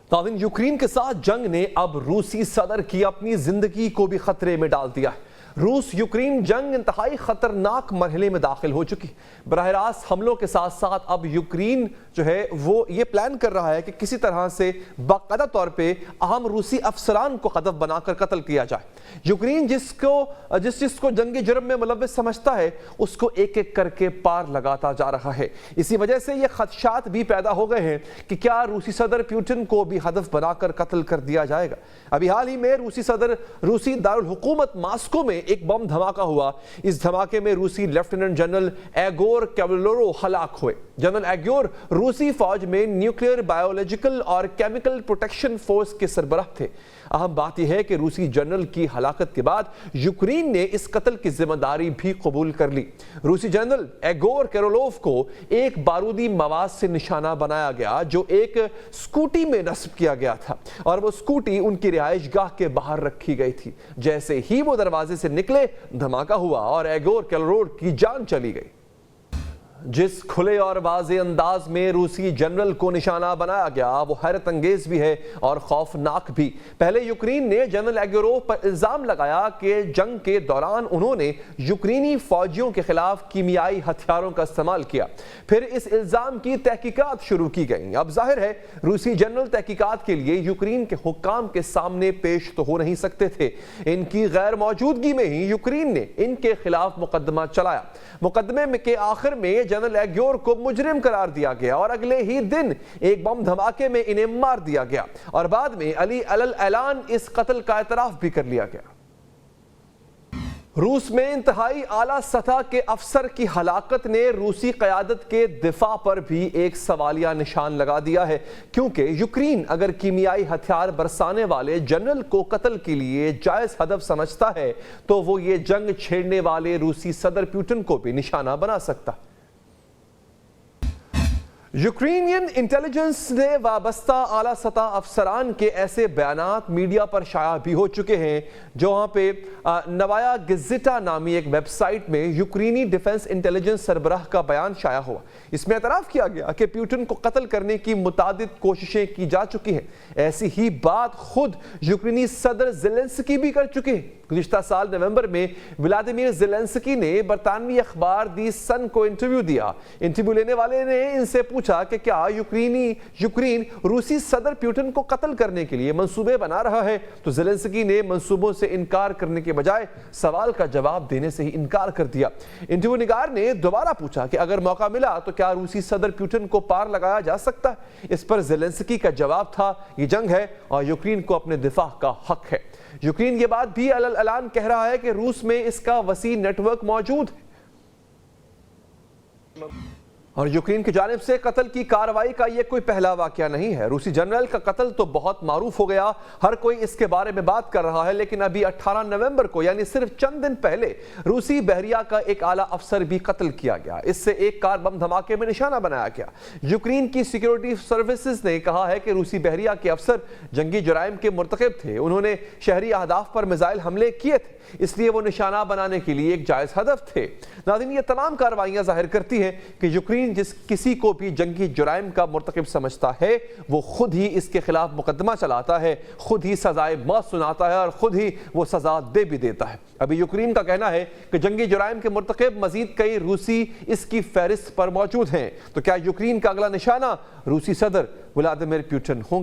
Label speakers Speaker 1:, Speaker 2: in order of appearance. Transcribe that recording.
Speaker 1: नाज़रीन, यूक्रेन के साथ जंग ने अब रूसी सदर की अपनी जिंदगी को भी खतरे में डाल दिया है। रूस यूक्रेन जंग इंतहाई खतरनाक मरहले में दाखिल हो चुकी। बराह रास्त हमलों के साथ साथ अब यूक्रेन जो है वो ये प्लान कर रहा है कि किसी तरह से बाकायदा तौर पे अहम रूसी अफसरान को हदफ बनाकर कत्ल किया जाए। यूक्रेन जिसको जंगी जुर्म में मुलव्वस समझता है उसको एक एक करके पार लगाता जा रहा है। इसी वजह से ये खदशात भी पैदा हो गए हैं कि क्या रूसी सदर पुतिन को भी हदफ बनाकर कत्ल कर दिया जाएगा। अभी हाल ही में रूसी दारुल हुकूमत मास्को में एक बम धमाका हुआ। इस धमाके में रूसी लेफ्टिनेंट जनरल एगोर कैवलोरो हलाक हुए। जनरल एगोर रूसी फौज में न्यूक्लियर, बायोलॉजिकल और केमिकल प्रोटेक्शन फोर्स के सरबराह थे। अहम बात यह है कि रूसी जनरल की हलाकत के बाद यूक्रेन ने इस कत्ल की जिम्मेदारी भी कबूल कर ली। रूसी जनरल एगोर कैरोलोव को एक बारूदी मवाद से निशाना बनाया गया जो एक स्कूटी में नस्ब किया गया था और वो स्कूटी उनकी रिहाइशगाह के बाहर रखी गई थी। जैसे ही वो दरवाजे से निकले, धमाका हुआ और एगोर कैरोलोव की जान चली गई। जिस खुले और वाज़े अंदाज में रूसी जनरल को निशाना बनाया गया वो हैरत अंगेज भी है और खौफनाक भी। पहले यूक्रेन ने जनरल एगोरोव पर इल्जाम लगाया कि जंग के दौरान उन्होंने यूक्रेनी फौजियों के खिलाफ कीमियाई हथियारों का इस्तेमाल किया। फिर इस इल्जाम की तहकीकात शुरू की गई। अब जाहिर है रूसी जनरल तहकीकात के लिए यूक्रेन के हुक्काम के सामने पेश तो हो नहीं सकते थे। इनकी गैर मौजूदगी में ही यूक्रेन ने इनके खिलाफ मुकदमा चलाया। मुकदमे के आखिर में जनरल एगोर को मुजरिम करार दिया गया और अगले ही दिन एक बम धमाके में इन्हें मार दिया गया और बाद में अली अलल ऐलान इस कत्ल का एतराफ भी कर लिया गया। रूस में इंतहाई आला सतह के अफसर की हलाकत ने रूसी क़यादत के दिफा पर भी एक सवालिया निशान लगा दिया है, क्योंकि यूक्रेन अगर कीमियाई हथियार बरसाने वाले जनरल को कत्ल के लिए जायज हदफ समझता है तो वो ये जंग छेड़ने वाले रूसी सदर पुतिन को भी निशाना बना सकता। यूक्रेनियन इंटेलिजेंस ने वाबस्ता आला सतह अफसरान के ऐसे बयानात मीडिया पर शाया भी हो चुके हैं। जहाँ पे नवाया गिज़िटा नामी एक वेबसाइट में यूक्रेनी डिफेंस इंटेलिजेंस सरबराह का बयान शाया हुआ। इसमें एतराफ़ किया गया कि पुतिन को कत्ल करने की मुतादिद कोशिशें की जा चुकी हैं। ऐसी ही बात खुद यूक्रेनी सदर ज़ेलेंस्की भी कर चुके हैं। गुज़िश्ता साल नवंबर में व्लादिमीर ज़ेलेंस्की ने बरतानवी अखबार दी सन को इंटरव्यू दिया। इंटरव्यू लेने वाले ने इनसे पूछा कि क्या यूक्रेन रूसी सदर पुतिन को कत्ल करने के लिए मंसूबे बना रहा है, तो ज़ेलेंस्की ने मंसूबों से इनकार करने के बजाय सवाल का जवाब देने से ही इनकार कर दिया। इंटरव्यू निगार ने दोबारा पूछा कि अगर मौका मिला तो क्या रूसी सदर पुतिन को पार लगाया जा सकता है। इस पर ज़ेलेंस्की का जवाब था, ये जंग है और यूक्रेन को अपने दिफा का हक है। यूक्रेन ये बात भी अलल ऐलान कह रहा है कि रूस में इसका वसी नेटवर्क मौजूद है और यूक्रेन की जानिब से कत्ल की कार्रवाई का यह कोई पहला वाकया नहीं है। रूसी जनरल का कत्ल तो बहुत मारूफ हो गया, हर कोई इसके बारे में बात कर रहा है, लेकिन अभी 18 नवंबर को यानी सिर्फ चंद दिन पहले रूसी बहरिया का एक आला अफसर भी कत्ल किया गया। इससे एक कार बम धमाके में निशाना बनाया गया। यूक्रेन की सिक्योरिटी सर्विसेज ने कहा है कि रूसी बहरिया के अफसर जंगी जुराइम के मुर्तकिब थे। उन्होंने शहरी अहदाफ पर मिसाइल हमले किए थे, इसलिए वो निशाना बनाने के लिए एक जायज हदफ थे। नाज़रीन, ये तमाम कार्रवाइयां जाहिर करती हैं कि यूक्रेन जिस किसी को भी जंगी जुराइम का मुर्तकिब समझता है वो खुद ही इसके खिलाफ मुकदमा चलाता है, खुद ही सजाए मौत सुनाता है और खुद ही वो सजा दे भी देता है। अभी यूक्रेन का कहना है कि जंगी जुराइम के मुर्तकिब मजीद कई रूसी इसकी फहरिस्त पर मौजूद हैं। तो क्या यूक्रेन का अगला निशाना रूसी सदर व्लादिमीर पुतिन होंगे?